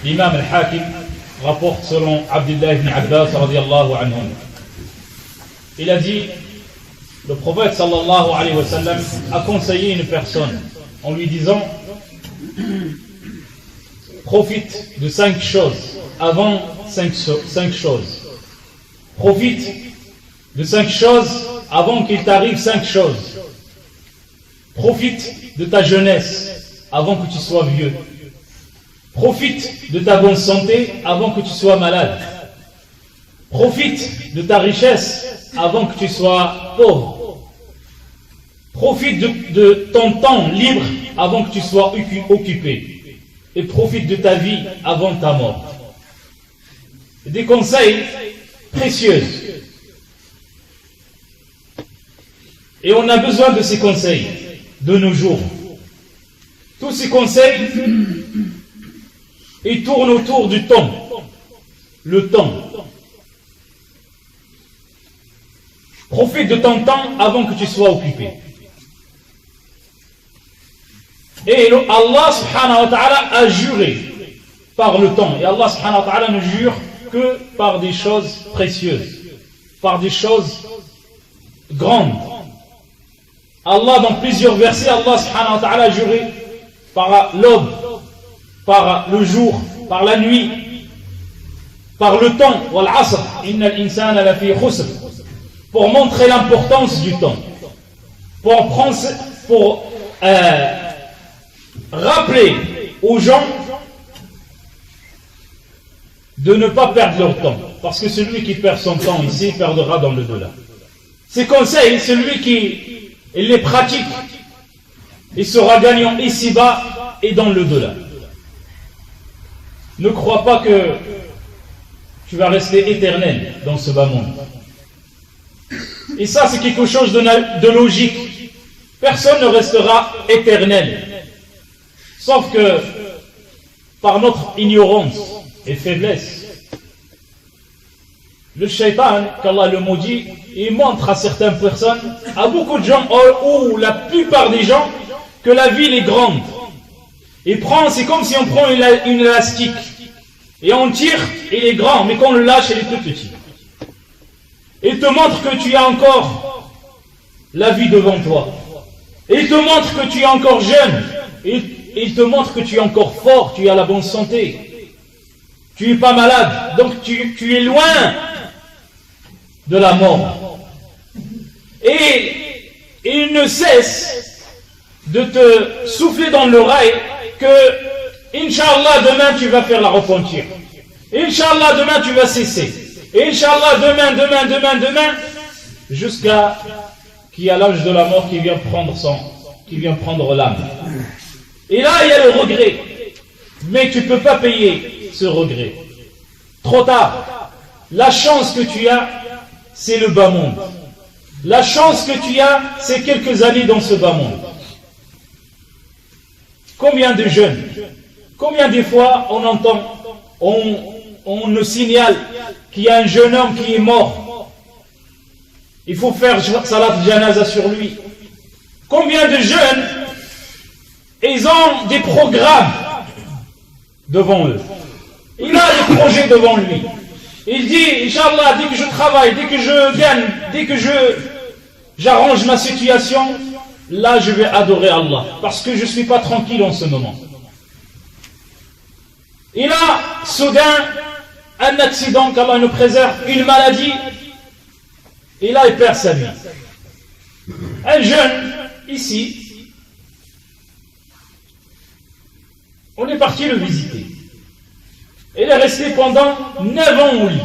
L'imam al-Hakim rapporte selon Abdullah ibn Abbas radiyallahu anhu. Il a dit, le prophète sallallahu alayhi wa sallam a conseillé une personne en lui disant: profite de 5 choses avant 5 choses. Profite de 5 choses avant qu'il t'arrive 5 choses. Profite de ta jeunesse avant que tu sois vieux. Profite de ta bonne santé avant que tu sois malade. Profite de ta richesse avant que tu sois pauvre. Profite de ton temps libre avant que tu sois occupé. Et profite de ta vie avant ta mort. Des conseils précieux. Et on a besoin de ces conseils de nos jours. Tous ces conseils, ils tournent autour du temps. Le temps. Profite de ton temps avant que tu sois occupé. Et Allah subhanahu wa ta'ala a juré par le temps. Et Allah subhanahu wa ta'ala ne jure que par des choses précieuses, par des choses grandes. Allah, dans plusieurs versets, Allah subhanahu wa ta'ala a juré par l'aube, par le jour, par la nuit, par le temps, wal asr, innal insana lafi khusr, pour montrer l'importance du temps, pour rappeler aux gens de ne pas perdre leur temps, parce que celui qui perd son temps ici perdra dans le delà. Ces conseils, celui qui les pratique, il sera gagnant ici-bas et dans le delà. Ne crois pas que tu vas rester éternel dans ce bas monde. Et ça, c'est quelque chose de logique. Personne ne restera éternel. Sauf que, par notre ignorance et faiblesse, le shaitan, qu'Allah le maudit, il montre à certaines personnes, à beaucoup de gens, ou la plupart des gens, que la ville est grande. C'est comme si on prend une élastique, et on tire, il est grand, mais quand on le lâche, il est tout petit. Il te montre que tu as encore la vie devant toi. Il te montre que tu es encore jeune. Il te montre que tu es encore fort, tu as la bonne santé. Tu n'es pas malade, donc tu es loin de la mort. Et il ne cesse de te souffler dans l'oreille que, Inch'Allah, demain tu vas faire la repentir. Inch'Allah, demain tu vas cesser. Inch'Allah, demain, jusqu'à qu'il y a l'âge de la mort qui vient prendre l'âme. Et là, il y a le regret. Mais tu ne peux pas payer ce regret. Trop tard. La chance que tu as, c'est le bas monde. La chance que tu as, c'est quelques années dans ce bas monde. Combien de jeunes, combien de fois on entend, on nous signale qu'il y a un jeune homme qui est mort. Il faut faire salat janaza sur lui. Combien de jeunes, ils ont des programmes devant eux. Il a des projets devant lui. Il dit, Inch'Allah, dès que je travaille, dès que je gagne, dès que j'arrange ma situation, là je vais adorer Allah. Parce que je ne suis pas tranquille en ce moment. Il a soudain un accident, qu'Allah nous préserve, une maladie, et là il perd sa vie. Un jeune, ici, on est parti le visiter. Il est resté pendant 9 ans au lit.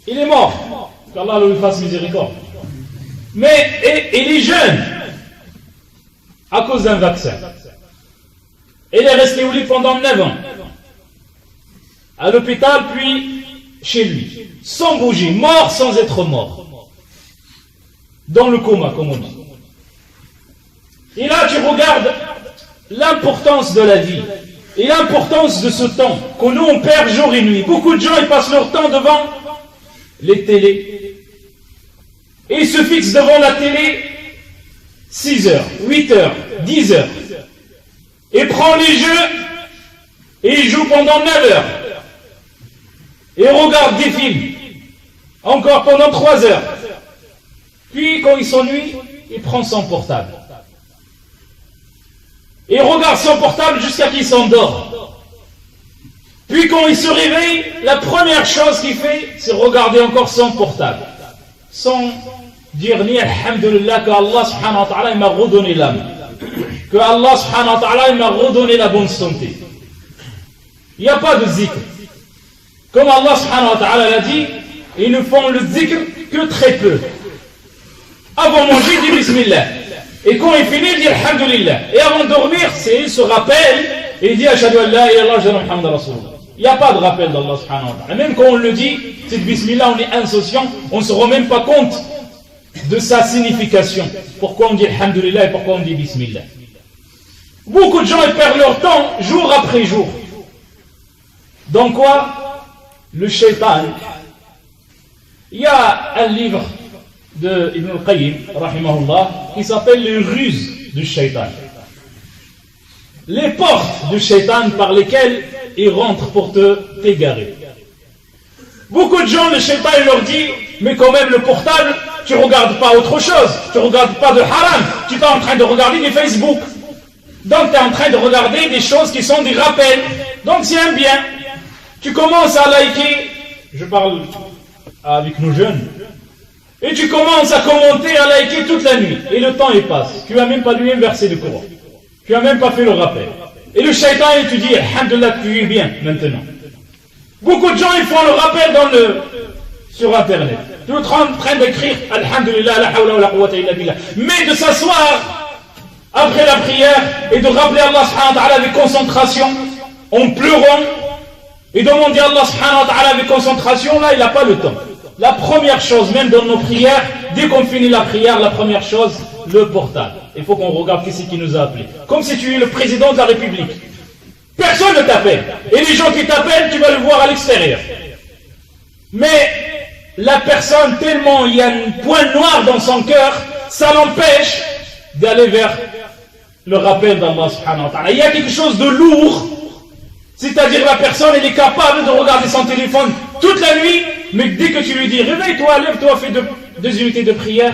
Il est mort, qu'Allah lui fasse miséricorde. Mais il est jeune, à cause d'un vaccin. Il est resté au lit pendant 9 ans. À l'hôpital, puis chez lui, sans bouger, mort sans être mort. Dans le coma, comme on dit. Et là, tu regardes l'importance de la vie et l'importance de ce temps que nous on perd jour et nuit. Beaucoup de gens ils passent leur temps devant les télés et ils se fixent devant la télé 6 heures, 8 heures, 10 heures. et prend les jeux et il joue pendant 9 heures et regarde des films encore pendant 3 heures. Puis quand il s'ennuie, il prend son portable et regarde son portable jusqu'à qu'il s'endort. Puis quand il se réveille, la première chose qu'il fait, c'est regarder encore son portable, sans dire ni alhamdulillah que Allah subhanahu wa ta'ala m'a redonné l'âme, que Allah subhanahu wa ta'ala m'a redonné la bonne santé. Il n'y a pas de zikr. Comme Allah subhanahu wa ta'ala l'a dit, ils ne font le zikr que très peu. Avant de manger, il dit bismillah. Et quand il finit, il dit alhamdulillah. Et avant de dormir, il se rappelle et il dit ashhadu an la ilaha illallah wa ashhadu anna muhammadan rasulullah. Il n'y a pas de rappel d'Allah subhanahu wa ta'ala. Même quand on le dit, c'est bismillah, on est insouciant, on ne se rend même pas compte de sa signification. Pourquoi on dit alhamdulillah et pourquoi on dit bismillah. Beaucoup de gens ils perdent leur temps jour après jour. Dans quoi? Le shaitan. Il y a un livre de Ibn al-Qayyim, rahimahullah, qui s'appelle Les ruses du shaitan. Les portes du shaitan par lesquelles il rentre pour t'égarer. Beaucoup de gens, le shaitan, il leur dit, mais quand même le portable, tu ne regardes pas autre chose, tu ne regardes pas de haram, tu es en train de regarder des Facebook. Donc tu es en train de regarder des choses qui sont des rappels. Donc c'est un bien. Tu commences à liker, je parle avec nos jeunes, et tu commences à commenter, à liker toute la nuit. Et le temps il passe. Tu n'as même pas lu un verset de Coran. Tu n'as même pas fait le rappel. Et le shaitan il te dit, alhamdulillah, tu es bien maintenant. Beaucoup de gens ils font le rappel sur internet. Tu es en train d'écrire alhamdulillah, la hawla wa la quwwata illa billah. Mais de s'asseoir après la prière et de rappeler Allah subhanahu wa ta'ala avec concentration, en pleurant, et demander à Allah subhanahu wa ta'ala avec concentration, là il n'a pas le temps. La première chose, même dans nos prières, dès qu'on finit la prière, la première chose, le portable. Il faut qu'on regarde qui c'est qui nous a appelés. Comme si tu es le président de la République. Personne ne t'appelle. Et les gens qui t'appellent, tu vas le voir à l'extérieur. Mais la personne, tellement il y a un point noir dans son cœur, ça l'empêche d'aller vers le rappel d'Allah subhanahu wa ta'ala. Il y a quelque chose de lourd, c'est-à-dire la personne elle est capable de regarder son téléphone toute la nuit, mais dès que tu lui dis réveille-toi, lève-toi, fais 2 unités de prière,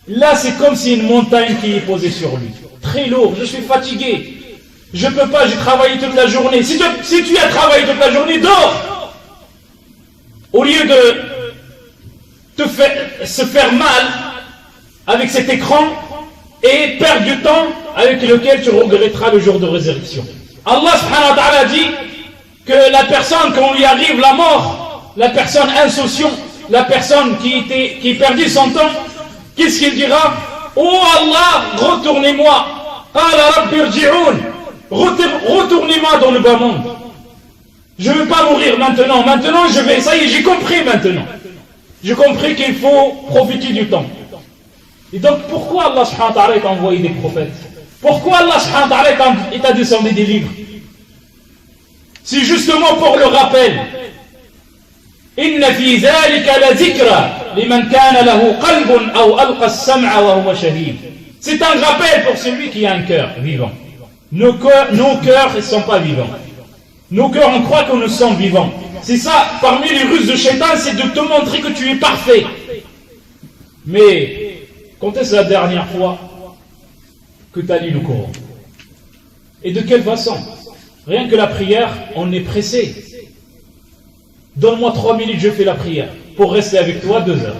là c'est comme si une montagne qui est posée sur lui. Très lourd, je suis fatigué, je peux pas, j'ai travaillé toute la journée. Si tu as travaillé toute la journée, dors. Au lieu de se faire mal avec cet écran et perdre du temps avec lequel tu regretteras le jour de résurrection. Allah subhanahu wa ta'ala dit que la personne, quand on lui arrive la mort, la personne insouciante, la personne qui perdit son temps, qu'est-ce qu'il dira? Oh Allah, retournez-moi. Qala rabbi irji'un. Retournez-moi dans le bas monde. Je ne veux pas mourir maintenant. Maintenant, ça y est, j'ai compris maintenant. J'ai compris qu'il faut profiter du temps. Et donc, pourquoi Allah subhanahu wa ta'ala t'a envoyé des prophètes? Pourquoi Allah subhanahu wa ta'ala t'a descendu des livres? C'est justement pour le rappel. Inna fi dhalika la zikra liman kana lahu qalbun aw alqa as-sam'a wa huwa shahid. C'est un rappel pour celui qui a un cœur vivant. Nos cœurs ne sont pas vivants. Nos cœurs, on croit que nous sommes vivants. C'est ça, parmi les ruses de Shaitan, c'est de te montrer que tu es parfait. Mais, quand est-ce la dernière fois que tu as lu le Coran? Et de quelle façon? Rien que la prière, on est pressé. Donne-moi 3 minutes, je fais la prière. Pour rester avec toi 2 heures.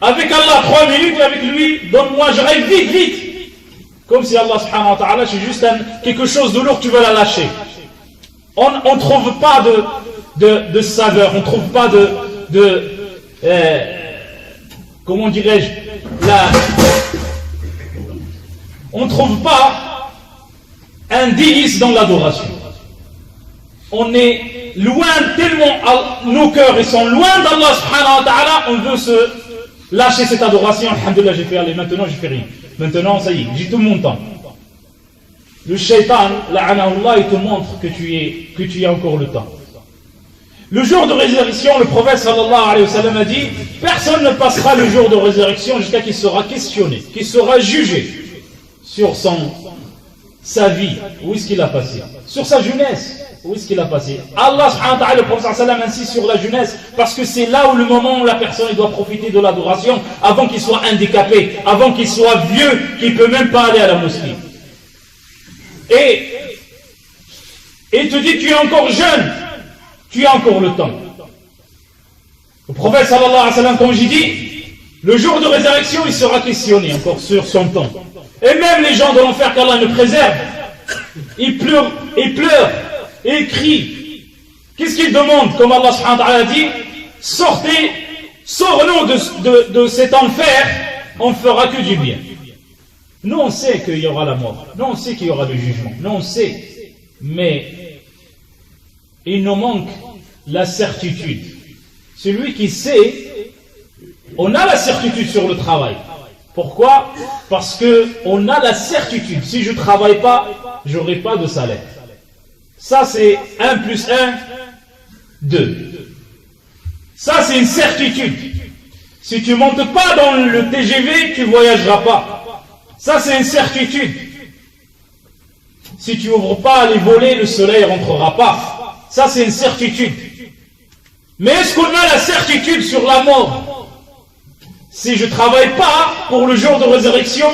Avec Allah, 3 minutes, et avec lui, donne-moi, je rêve vite, vite. Comme si Allah subhanahu wa ta'ala, c'est juste quelque chose de lourd, tu vas la lâcher. On ne trouve pas de saveur, on ne trouve pas comment dirais-je, on ne trouve pas un délice dans l'adoration. On est loin, tellement nos cœurs ils sont loin d'Allah subhanahu wa ta'ala, on veut se lâcher cette adoration. Alhamdulillah, j'ai fait aller, maintenant j'ai fait rien. Maintenant, ça y est, j'ai tout mon temps. Le shaitan, la'anahullah, il te montre que tu as encore le temps. Le jour de résurrection, le prophète sallallahu alayhi wa sallam a dit, personne ne passera le jour de résurrection jusqu'à qu'il sera questionné, qu'il sera jugé sur sa vie, où est-ce qu'il a passé? Sur sa jeunesse, où est-ce qu'il a passé? Allah subhanahu wa ta'ala, le prophète sallallahu alayhi wa sallam insiste sur la jeunesse, parce que c'est là où le moment où la personne doit profiter de l'adoration, avant qu'il soit handicapé, avant qu'il soit vieux, qu'il ne peut même pas aller à la mosquée. Et il te dit, tu es encore jeune, tu as encore le temps. Le prophète sallallahu alayhi wa sallam, comme j'ai dit, le jour de résurrection, il sera questionné encore sur son temps. Et même les gens de l'enfer qu'Allah nous préserve, ils pleurent, et ils crient. Qu'est-ce qu'ils demandent? Comme Allah subhanahu wa ta'ala dit, sors-nous de cet enfer, on ne fera que du bien. Nous on sait qu'il y aura la mort, nous on sait qu'il y aura le jugement, nous on sait, mais il nous manque la certitude. Celui qui sait, on a la certitude sur le travail. Pourquoi? Parce qu'on a la certitude, si je ne travaille pas, je n'aurai pas de salaire. Ça c'est 1 plus 1, 2. Ça c'est une certitude. Si tu ne montes pas dans le TGV, tu ne voyageras pas. Ça c'est une certitude. Si tu n'ouvres pas les volets, le soleil ne rentrera pas. Ça c'est une certitude. Mais est-ce qu'on a la certitude sur la mort? Si je ne travaille pas pour le jour de résurrection,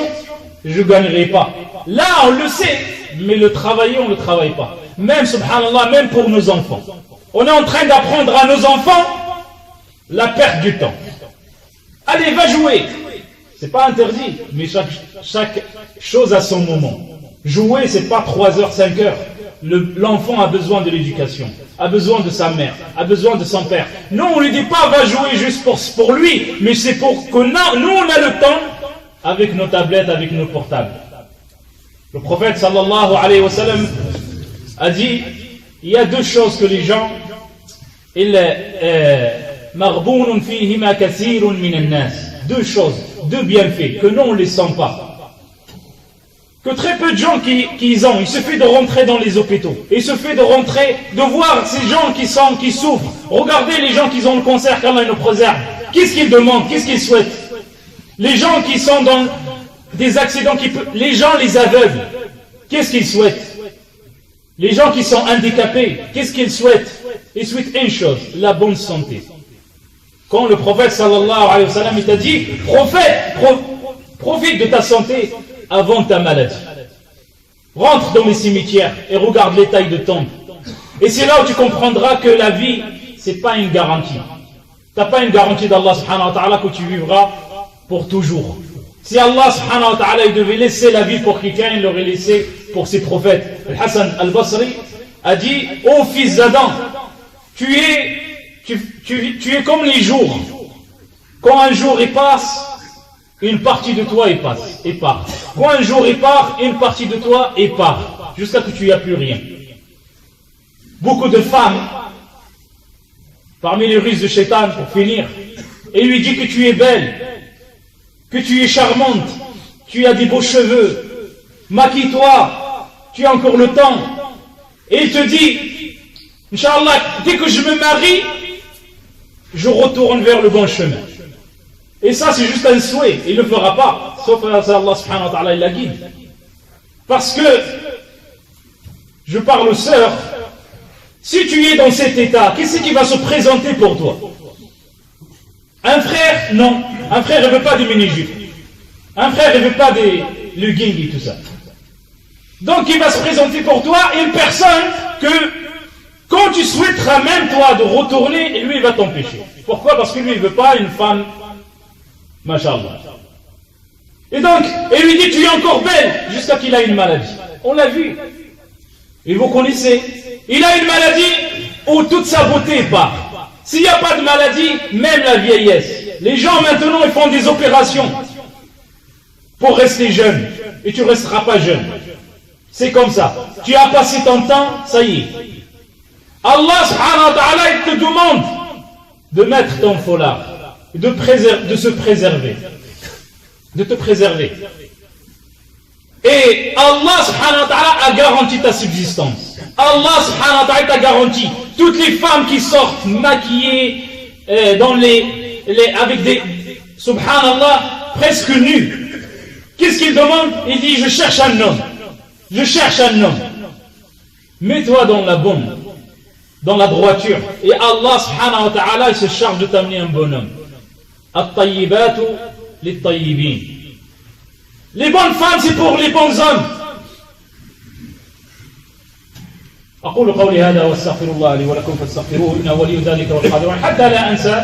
je ne gagnerai pas. Là, on le sait, mais le travailler, on ne le travaille pas. Même, subhanallah, même pour nos enfants. On est en train d'apprendre à nos enfants la perte du temps. Allez, va jouer. C'est pas interdit, mais chaque chose a son moment. Jouer, c'est pas 3 heures, 5 heures. L'enfant a besoin de l'éducation, a besoin de sa mère, a besoin de son père. Non, on ne lui dit pas va jouer juste pour lui, mais c'est pour que nous on a le temps avec nos tablettes, avec nos portables. Le prophète sallallahu alayhi wa sallam a dit, il y a 2 choses que les gens, maghbounun fihima kathirun minan nas. 2 choses, 2 bienfaits que nous on ne les sent pas. Que très peu de gens qui ont, il suffit de rentrer dans les hôpitaux, il suffit de rentrer, de voir ces gens qui souffrent. Regardez les gens qui ont le cancer, qu'Allah nous préserve. Qu'est-ce qu'ils demandent? Qu'est-ce qu'ils souhaitent? Les gens qui sont dans des accidents, les gens les aveugles, qu'est-ce qu'ils souhaitent? Les gens qui sont handicapés, qu'est-ce qu'ils souhaitent? Ils souhaitent une chose, la bonne santé. Quand le prophète sallallahu alayhi wa sallam il t'a dit, profite de ta santé avant ta maladie. Rentre dans les cimetières et regarde les tailles de tombes. Et c'est là où tu comprendras que la vie, c'est pas une garantie. Tu n'as pas une garantie d'Allah subhanahu wa ta'ala que tu vivras pour toujours. Si Allah subhanahu wa ta'ala il devait laisser la vie pour quelqu'un, il l'aurait laissé pour ses prophètes. Al-Hassan al-Basri a dit, ô fils d'Adam, tu es comme les jours. Quand un jour il passe, une partie de toi part. Quand un jour il part, une partie de toi part, jusqu'à que tu n'y aies plus rien. Beaucoup de femmes, parmi les ruses de Shaitan, pour finir, et lui dit que tu es belle, que tu es charmante, tu as des beaux cheveux, maquille-toi, tu as encore le temps. Et il te dit, Inch'Allah, dès que je me marie, je retourne vers le bon chemin. Et ça, c'est juste un souhait. Il ne le fera pas. Sauf Allah subhanahu wa ta'ala, il la guide. Parce que, je parle aux sœurs, si tu es dans cet état, qu'est-ce qui va se présenter pour toi? Un frère, non. Un frère, il ne veut pas des mini-jupes. Un frère, il ne veut pas des leggings et tout ça. Donc, il va se présenter pour toi une personne que, quand tu souhaiteras même toi de retourner, lui, il va t'empêcher. Pourquoi? Parce que lui, il ne veut pas une femme Masha'Allah. Et donc, il lui dit, tu es encore belle, jusqu'à qu'il a une maladie. On l'a vu. Et vous connaissez. Il a une maladie où toute sa beauté part. S'il n'y a pas de maladie, même la vieillesse. Les gens maintenant, ils font des opérations pour rester jeune. Et tu ne resteras pas jeune. C'est comme ça. Tu as passé ton temps, ça y est. Allah subhanahu wa ta'ala, il te demande de mettre ton foulard. De se préserver, de te préserver. Et Allah subhanahu wa ta'ala a garanti ta subsistance. Allah subhanahu wa ta'ala t'a garanti. Toutes les femmes qui sortent maquillées avec des subhanallah presque nues. Qu'est-ce qu'il demande? Il dit je cherche un homme. Je cherche un homme. Mets-toi dans la bonne, dans la droiture. Et Allah subhanahu wa ta'ala, il se charge de t'amener un bon homme. At-tayyibatu lit-tayyibin. Les bonnes femmes, c'est pour les bons hommes. أقول قولي هذا واستغفر الله لي ولكم فاستغفروه إنه ولي ذلك والقادر حتى لا أنسى